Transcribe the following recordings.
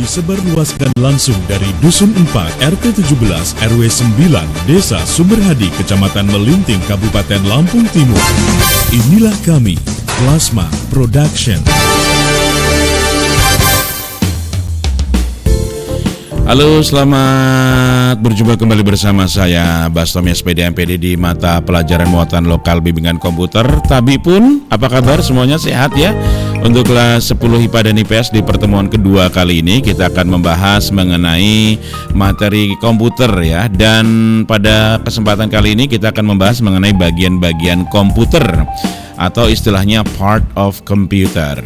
disebarluaskan langsung dari Dusun 4 RT 17 RW 9 Desa Sumberhadi Kecamatan Melinting Kabupaten Lampung Timur. Inilah kami, Plasma Production. Halo, selamat berjumpa kembali bersama saya Bastomi SPD MPD di mata pelajaran muatan lokal bimbingan komputer. Tabi pun, apa kabar? Semuanya sehat ya? Untuk kelas 10 IPA dan IPS di pertemuan kedua kali ini kita akan membahas mengenai materi komputer ya. Dan pada kesempatan kali ini kita akan membahas mengenai bagian-bagian komputer atau istilahnya part of computer.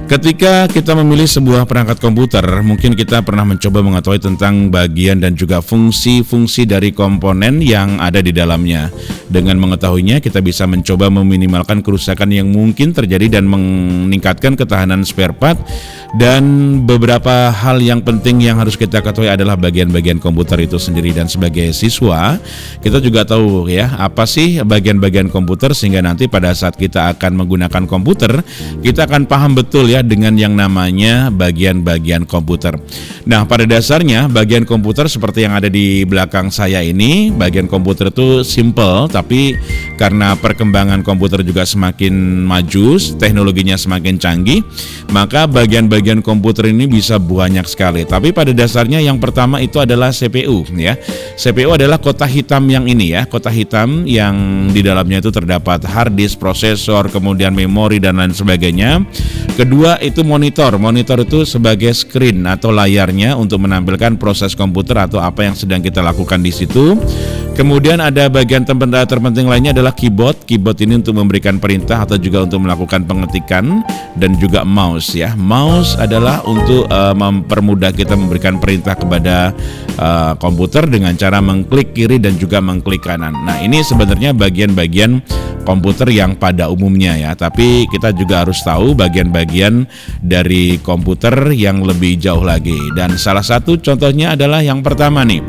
Ketika kita memilih sebuah perangkat komputer, mungkin kita pernah mencoba mengetahui tentang bagian dan juga fungsi-fungsi dari komponen yang ada di dalamnya. Dengan mengetahuinya, kita bisa mencoba meminimalkan kerusakan yang mungkin terjadi dan meningkatkan ketahanan spare part. Dan beberapa hal yang penting yang harus kita ketahui adalah bagian-bagian komputer itu sendiri. Dan sebagai siswa, kita juga tahu ya, apa sih bagian-bagian komputer, sehingga nanti pada saat kita akan menggunakan komputer, kita akan paham betul ya dengan yang namanya bagian-bagian komputer. Nah, pada dasarnya bagian komputer seperti yang ada di belakang saya ini, bagian komputer itu simple, tapi karena perkembangan komputer juga semakin maju, teknologinya semakin canggih, maka bagian-bagian komputer ini bisa banyak sekali. Tapi pada dasarnya yang pertama itu adalah CPU ya. CPU adalah kotak hitam yang ini ya, kotak hitam yang di dalamnya itu terdapat hard disk, prosesor, kemudian memori dan lain sebagainya. Kedua itu monitor. Monitor itu sebagai screen atau layarnya untuk menampilkan proses komputer atau apa yang sedang kita lakukan di situ. Kemudian ada bagian terpenting lainnya adalah keyboard. Keyboard ini untuk memberikan perintah atau juga untuk melakukan pengetikan, dan juga mouse ya. Mouse adalah untuk mempermudah kita memberikan perintah kepada komputer dengan cara mengklik kiri dan juga mengklik kanan. Nah, ini sebenarnya bagian-bagian komputer yang pada umumnya ya. Tapi kita juga harus tahu bagian-bagian dari komputer yang lebih jauh lagi. Dan salah satu contohnya adalah yang pertama nih.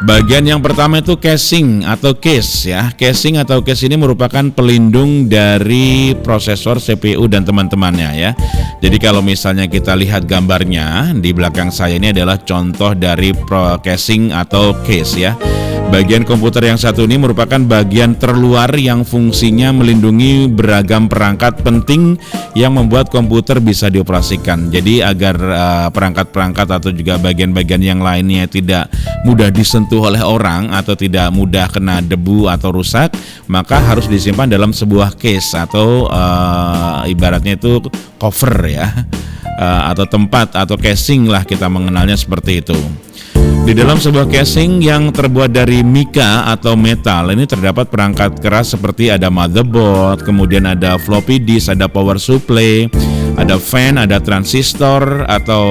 Bagian yang pertama itu casing atau case ya. Casing atau case ini merupakan pelindung dari prosesor, CPU dan teman-temannya ya. Jadi kalau misalnya kita lihat gambarnya di belakang saya, ini adalah contoh dari casing atau case ya. Bagian komputer yang satu ini merupakan bagian terluar yang fungsinya melindungi beragam perangkat penting yang membuat komputer bisa dioperasikan. Jadi agar perangkat-perangkat atau juga bagian-bagian yang lainnya tidak mudah disentuh oleh orang atau tidak mudah kena debu atau rusak, maka harus disimpan dalam sebuah case atau ibaratnya itu cover ya, atau tempat atau casing lah kita mengenalnya seperti itu. Di dalam sebuah casing yang terbuat dari mika atau metal ini terdapat perangkat keras seperti ada motherboard, kemudian ada floppy disk, ada power supply, ada fan, ada transistor atau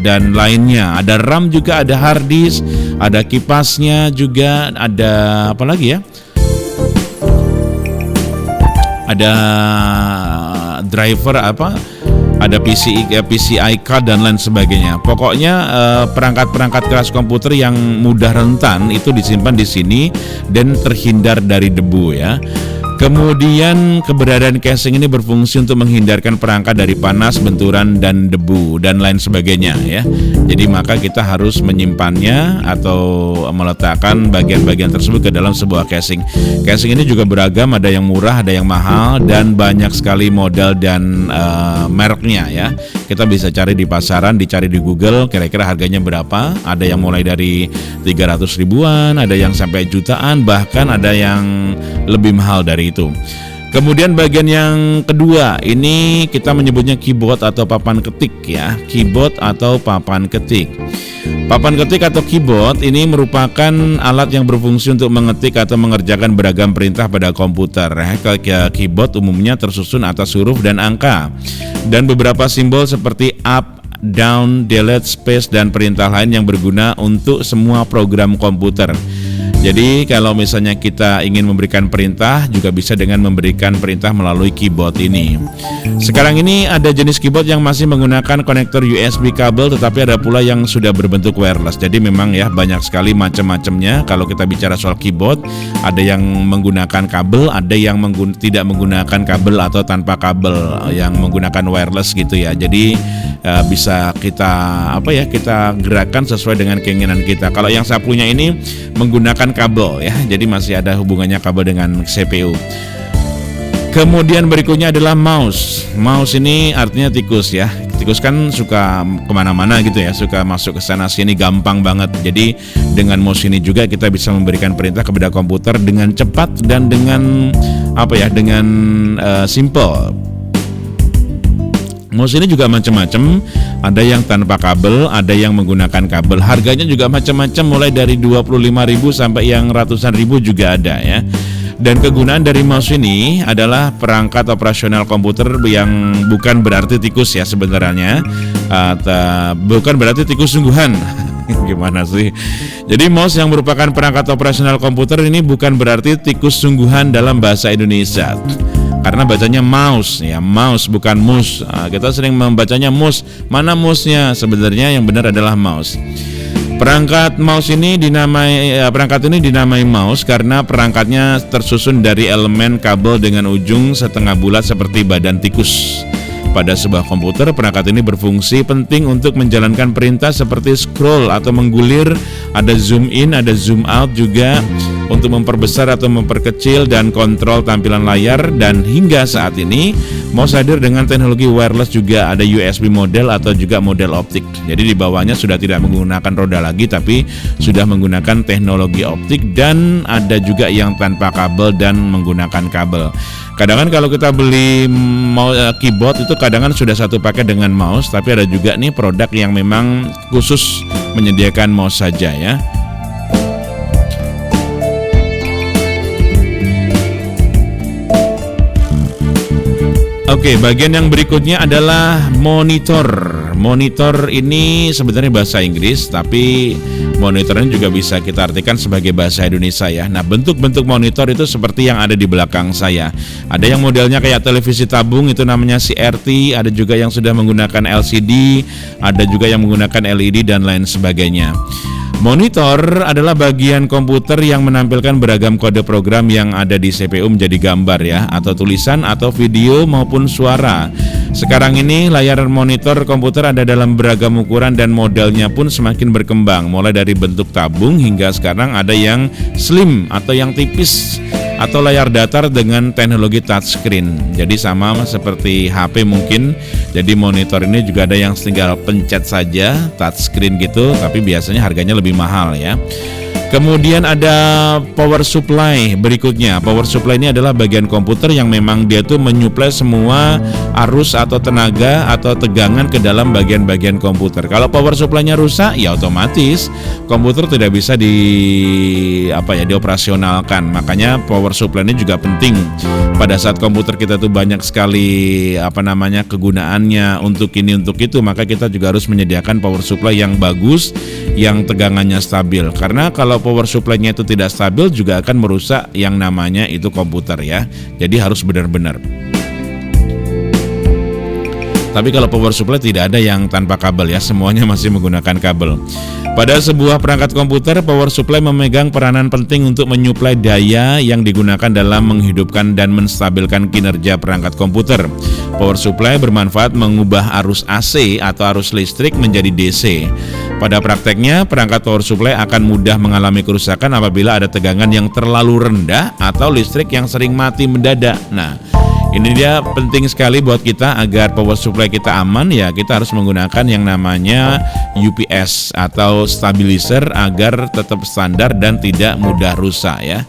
dan lainnya. Ada RAM juga, ada hard disk, ada kipasnya juga, ada apa lagi ya? Ada driver apa? Ada PCI card dan lain sebagainya. Pokoknya perangkat-perangkat keras komputer yang mudah rentan itu disimpan di sini dan terhindar dari debu ya. Kemudian keberadaan casing ini berfungsi untuk menghindarkan perangkat dari panas, benturan dan debu dan lain sebagainya ya. Jadi maka kita harus menyimpannya atau meletakkan bagian-bagian tersebut ke dalam sebuah casing. Casing ini juga beragam, ada yang murah, ada yang mahal, dan banyak sekali model dan mereknya ya. Kita bisa cari di pasaran, dicari di Google kira-kira harganya berapa. Ada yang mulai dari 300 ribuan, ada yang sampai jutaan, bahkan ada yang lebih mahal dari itu. Kemudian bagian yang kedua ini kita menyebutnya keyboard atau papan ketik ya. Keyboard atau papan ketik. Papan ketik atau keyboard ini merupakan alat yang berfungsi untuk mengetik atau mengerjakan beragam perintah pada komputer. Keyboard umumnya tersusun atas huruf dan angka, dan beberapa simbol seperti up, down, delete, space dan perintah lain yang berguna untuk semua program komputer. Jadi kalau misalnya kita ingin memberikan perintah, juga bisa dengan memberikan perintah melalui keyboard ini. Sekarang ini ada jenis keyboard yang masih menggunakan konektor USB kabel, tetapi ada pula yang sudah berbentuk wireless. Jadi memang ya banyak sekali macam-macamnya. Kalau kita bicara soal keyboard, ada yang menggunakan kabel, ada yang tidak menggunakan kabel atau tanpa kabel, yang menggunakan wireless gitu ya. Jadi bisa kita kita gerakkan sesuai dengan keinginan kita. Kalau yang saya punya ini menggunakan kabel ya, jadi masih ada hubungannya kabel dengan CPU. Kemudian berikutnya adalah mouse. Mouse ini artinya tikus ya. Tikus kan suka kemana-mana gitu ya, suka masuk ke sana sini, gampang banget. Jadi dengan mouse ini juga kita bisa memberikan perintah kepada komputer dengan cepat dan dengan simple. Mouse ini juga macam-macam, ada yang tanpa kabel, ada yang menggunakan kabel. Harganya juga macam-macam, mulai dari 25.000 sampai yang ratusan ribu juga ada ya. Dan kegunaan dari mouse ini adalah perangkat operasional komputer yang bukan berarti tikus ya sebenarnya, bukan berarti tikus sungguhan. Gimana sih? Jadi mouse yang merupakan perangkat operasional komputer ini bukan berarti tikus sungguhan dalam bahasa Indonesia. Karena bacanya mouse ya, mouse bukan mus. Kita sering membacanya mus. Mana musnya? Sebenarnya yang benar adalah mouse. Perangkat ini dinamai mouse karena perangkatnya tersusun dari elemen kabel dengan ujung setengah bulat seperti badan tikus. Pada sebuah komputer, perangkat ini berfungsi penting untuk menjalankan perintah seperti scroll atau menggulir, ada zoom in, ada zoom out juga untuk memperbesar atau memperkecil dan kontrol tampilan layar. Dan hingga saat ini mouse hadir dengan teknologi wireless, juga ada USB model atau juga model optik. Jadi di bawahnya sudah tidak menggunakan roda lagi, tapi sudah menggunakan teknologi optik, dan ada juga yang tanpa kabel dan menggunakan kabel. Kadang-kadang kalau kita beli keyboard itu kadang-kadang sudah satu paket dengan mouse, tapi ada juga nih produk yang memang khusus menyediakan mouse saja ya. Oke, bagian yang berikutnya adalah monitor. Monitor ini sebenarnya bahasa Inggris, tapi monitor ini juga bisa kita artikan sebagai bahasa Indonesia ya. Nah, bentuk-bentuk monitor itu seperti yang ada di belakang saya. Ada yang modelnya kayak televisi tabung, itu namanya CRT. Ada juga yang sudah menggunakan LCD, ada juga yang menggunakan LED dan lain sebagainya. Monitor adalah bagian komputer yang menampilkan beragam kode program yang ada di CPU menjadi gambar ya, atau tulisan, atau video maupun suara. Sekarang ini layar monitor komputer ada dalam beragam ukuran dan modelnya pun semakin berkembang, mulai dari bentuk tabung hingga sekarang ada yang slim atau yang tipis, atau layar datar dengan teknologi touchscreen. Jadi sama seperti HP mungkin. Jadi monitor ini juga ada yang tinggal pencet saja, touchscreen gitu, tapi biasanya harganya lebih mahal ya. Kemudian ada power supply berikutnya. Power supply ini adalah bagian komputer yang memang dia tuh menyuplai semua arus atau tenaga atau tegangan ke dalam bagian-bagian komputer. Kalau power supply-nya rusak, ya otomatis komputer tidak bisa dioperasionalkan. Makanya power supply ini juga penting. Pada saat komputer kita tuh banyak sekali kegunaannya untuk ini untuk itu, maka kita juga harus menyediakan power supply yang bagus, yang tegangannya stabil. Karena kalau power supply-nya itu tidak stabil juga akan merusak yang namanya itu komputer ya. Jadi harus benar-benar. Tapi kalau power supply tidak ada yang tanpa kabel ya, semuanya masih menggunakan kabel. Pada sebuah perangkat komputer, power supply memegang peranan penting untuk menyuplai daya yang digunakan dalam menghidupkan dan menstabilkan kinerja perangkat komputer. Power supply bermanfaat mengubah arus AC atau arus listrik menjadi DC. Pada prakteknya, perangkat power supply akan mudah mengalami kerusakan apabila ada tegangan yang terlalu rendah atau listrik yang sering mati mendadak. Nah, ini dia penting sekali buat kita agar power supply kita aman ya, kita harus menggunakan yang namanya UPS atau stabilizer agar tetap standar dan tidak mudah rusak ya.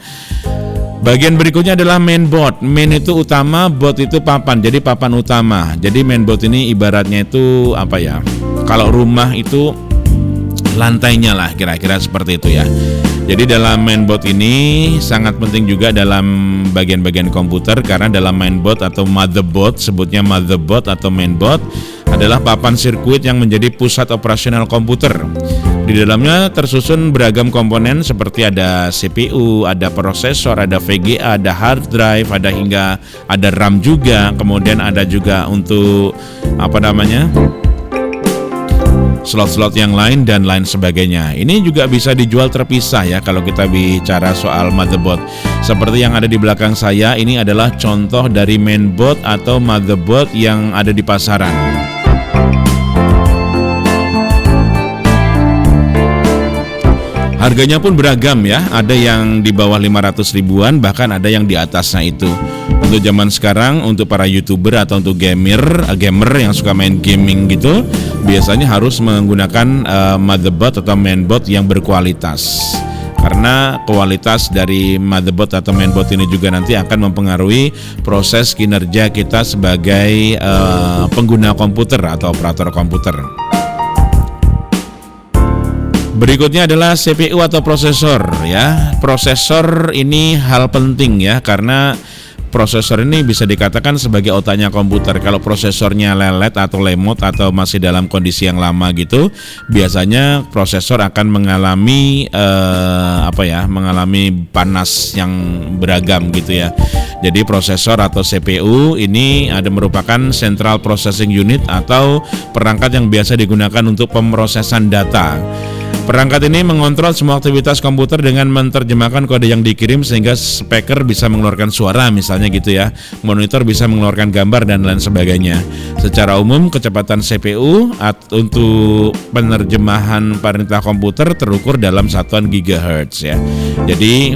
Bagian berikutnya adalah mainboard. Main itu utama, board itu papan. Jadi papan utama. Jadi mainboard ini ibaratnya itu kalau rumah itu lantainya lah, kira-kira seperti itu ya. Jadi dalam mainboard ini sangat penting juga dalam bagian-bagian komputer, karena dalam mainboard atau motherboard, sebutnya motherboard atau mainboard, adalah papan sirkuit yang menjadi pusat operasional komputer. Di dalamnya tersusun beragam komponen seperti ada CPU, ada prosesor, ada VGA, ada hard drive, ada RAM juga. Kemudian ada juga untuk slot-slot yang lain dan lain sebagainya. Ini juga bisa dijual terpisah ya kalau kita bicara soal motherboard. Seperti yang ada di belakang saya, ini adalah contoh dari mainboard atau motherboard yang ada di pasaran. Harganya pun beragam ya, ada yang di bawah 500 ribuan, bahkan ada yang di atasnya itu. Untuk zaman sekarang, untuk para YouTuber atau untuk gamer yang suka main gaming gitu, biasanya harus menggunakan motherboard atau mainboard yang berkualitas. Karena kualitas dari motherboard atau mainboard ini juga nanti akan mempengaruhi proses kinerja kita sebagai pengguna komputer atau operator komputer. Berikutnya adalah CPU atau prosesor ya. Prosesor ini hal penting ya, karena prosesor ini bisa dikatakan sebagai otaknya komputer. Kalau prosesornya lelet atau lemot atau masih dalam kondisi yang lama gitu, biasanya prosesor akan mengalami mengalami panas yang beragam gitu ya. Jadi prosesor atau CPU ini merupakan Central Processing Unit atau perangkat yang biasa digunakan untuk pemrosesan data. Perangkat ini mengontrol semua aktivitas komputer dengan menerjemahkan kode yang dikirim sehingga speaker bisa mengeluarkan suara misalnya gitu ya, monitor bisa mengeluarkan gambar dan lain sebagainya. Secara umum kecepatan CPU untuk penerjemahan perintah komputer terukur dalam satuan gigahertz ya. Jadi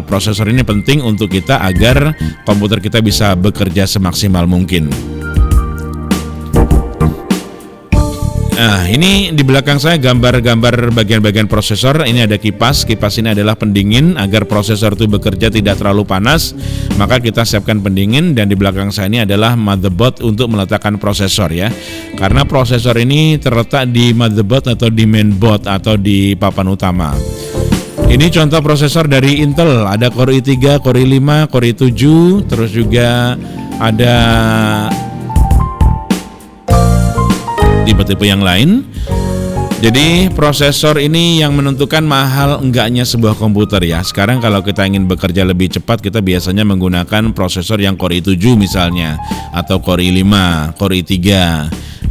prosesor ini penting untuk kita agar komputer kita bisa bekerja semaksimal mungkin. Nah, ini di belakang saya gambar-gambar bagian-bagian prosesor. Ini ada kipas. Kipas ini adalah pendingin agar prosesor itu bekerja tidak terlalu panas. Maka kita siapkan pendingin, dan di belakang saya ini adalah motherboard untuk meletakkan prosesor ya. Karena prosesor ini terletak di motherboard atau di mainboard atau di papan utama. Ini contoh prosesor dari Intel. Ada Core i3, Core i5, Core i7, terus juga ada tipe-tipe yang lain. Jadi prosesor ini yang menentukan mahal enggaknya sebuah komputer ya. Sekarang kalau kita ingin bekerja lebih cepat, kita biasanya menggunakan prosesor yang Core i7 misalnya, atau Core i5, Core i3.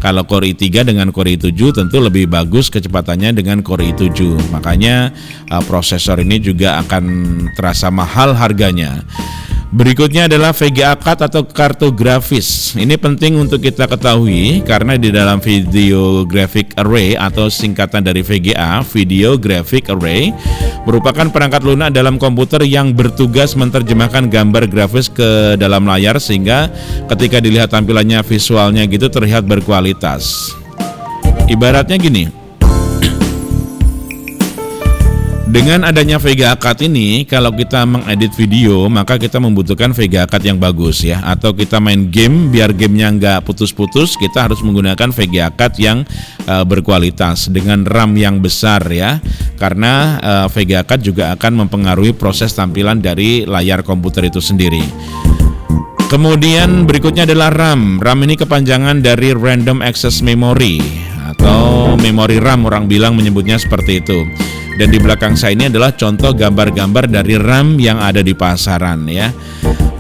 Kalau Core i3 dengan Core i7 tentu lebih bagus kecepatannya dengan Core i7. Makanya prosesor ini juga akan terasa mahal harganya. Berikutnya adalah VGA card atau kartu grafis. Ini penting untuk kita ketahui karena di dalam Video Graphic Array atau singkatan dari VGA, Video Graphic Array, merupakan perangkat lunak dalam komputer yang bertugas menerjemahkan gambar grafis ke dalam layar sehingga ketika dilihat tampilannya visualnya gitu terlihat berkualitas. Ibaratnya gini. Dengan adanya VGA card ini, kalau kita mengedit video, maka kita membutuhkan VGA card yang bagus ya. Atau kita main game, biar gamenya nggak putus-putus, kita harus menggunakan VGA card yang berkualitas dengan RAM yang besar ya. Karena VGA card juga akan mempengaruhi proses tampilan dari layar komputer itu sendiri. Kemudian berikutnya adalah RAM. RAM ini kepanjangan dari Random Access Memory atau memori RAM, orang bilang menyebutnya seperti itu. Dan di belakang saya ini adalah contoh gambar-gambar dari RAM yang ada di pasaran ya.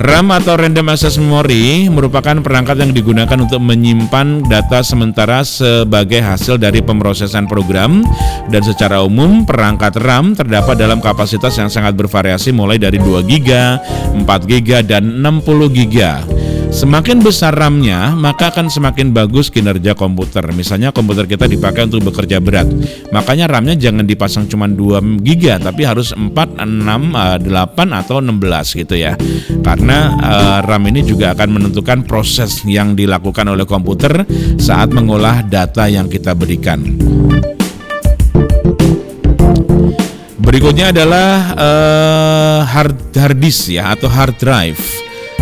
RAM atau Random Access Memory merupakan perangkat yang digunakan untuk menyimpan data sementara sebagai hasil dari pemrosesan program. Dan secara umum perangkat RAM terdapat dalam kapasitas yang sangat bervariasi mulai dari 2 GB, 4 GB, dan 60 GB. Semakin besar RAM-nya, maka akan semakin bagus kinerja komputer. Misalnya komputer kita dipakai untuk bekerja berat, makanya RAM-nya jangan dipasang cuma 2 GB, tapi harus 4, 6, 8, atau 16 gitu ya. Karena RAM ini juga akan menentukan proses yang dilakukan oleh komputer saat mengolah data yang kita berikan. Berikutnya adalah hard disk ya, atau hard drive.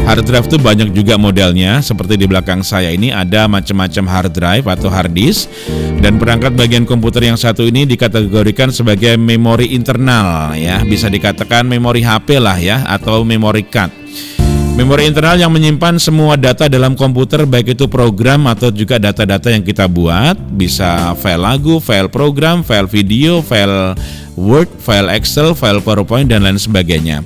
Hard drive itu banyak juga modelnya, seperti di belakang saya ini ada macam-macam hard drive atau hard disk. Dan perangkat bagian komputer yang satu ini dikategorikan sebagai memori internal ya, bisa dikatakan memori HP lah ya, atau memory card. Memori internal yang menyimpan semua data dalam komputer, baik itu program atau juga data-data yang kita buat, bisa file lagu, file program, file video, file Word, file Excel, file PowerPoint, dan lain sebagainya.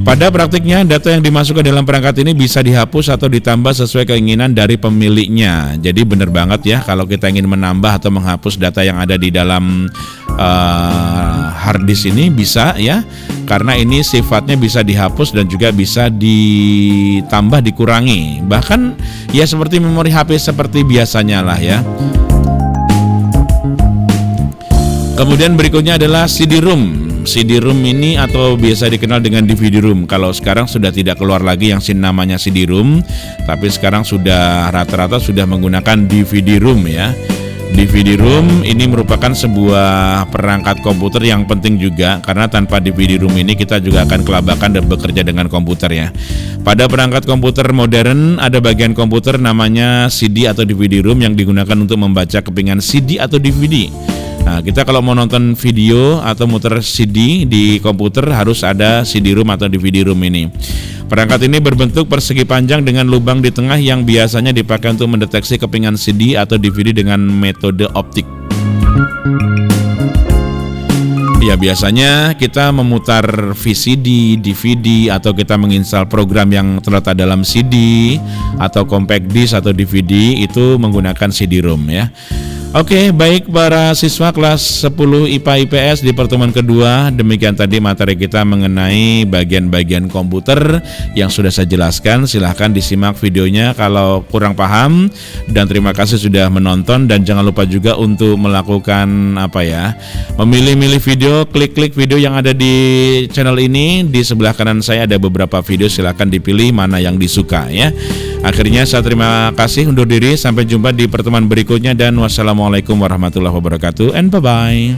Pada praktiknya, data yang dimasukkan dalam perangkat ini bisa dihapus atau ditambah sesuai keinginan dari pemiliknya. Jadi benar banget ya, kalau kita ingin menambah atau menghapus data yang ada di dalam hard disk ini bisa ya, karena ini sifatnya bisa dihapus dan juga bisa ditambah, dikurangi. Bahkan ya seperti memori HP seperti biasanya lah ya. Kemudian berikutnya adalah CD-ROM. CD-ROM ini atau biasa dikenal dengan DVD-ROM. Kalau sekarang sudah tidak keluar lagi yang namanya CD-ROM, tapi sekarang sudah rata-rata sudah menggunakan DVD-ROM ya. DVD-ROM ini merupakan sebuah perangkat komputer yang penting juga, karena tanpa DVD-ROM ini kita juga akan kelabakan dan bekerja dengan komputer ya. Pada perangkat komputer modern ada bagian komputer namanya CD atau DVD-ROM yang digunakan untuk membaca kepingan CD atau DVD. Nah, kita kalau mau nonton video atau muter CD di komputer harus ada CD-ROM atau DVD-ROM ini. Perangkat ini berbentuk persegi panjang dengan lubang di tengah yang biasanya dipakai untuk mendeteksi kepingan CD atau DVD dengan metode optik. Ya, biasanya kita memutar VCD, DVD, atau kita menginstal program yang terletak dalam CD atau compact disc atau DVD itu menggunakan CD-ROM ya. Oke, baik para siswa kelas 10 IPA IPS di pertemuan kedua, demikian tadi materi kita mengenai bagian-bagian komputer yang sudah saya jelaskan. Silahkan disimak videonya kalau kurang paham, dan terima kasih sudah menonton. Dan jangan lupa juga untuk melakukan memilih-milih video, klik-klik video yang ada di channel ini. Di sebelah kanan saya ada beberapa video, silahkan dipilih mana yang disuka ya. Akhirnya saya terima kasih, undur diri, sampai jumpa di pertemuan berikutnya, dan wassalamualaikum warahmatullahi wabarakatuh, and bye-bye.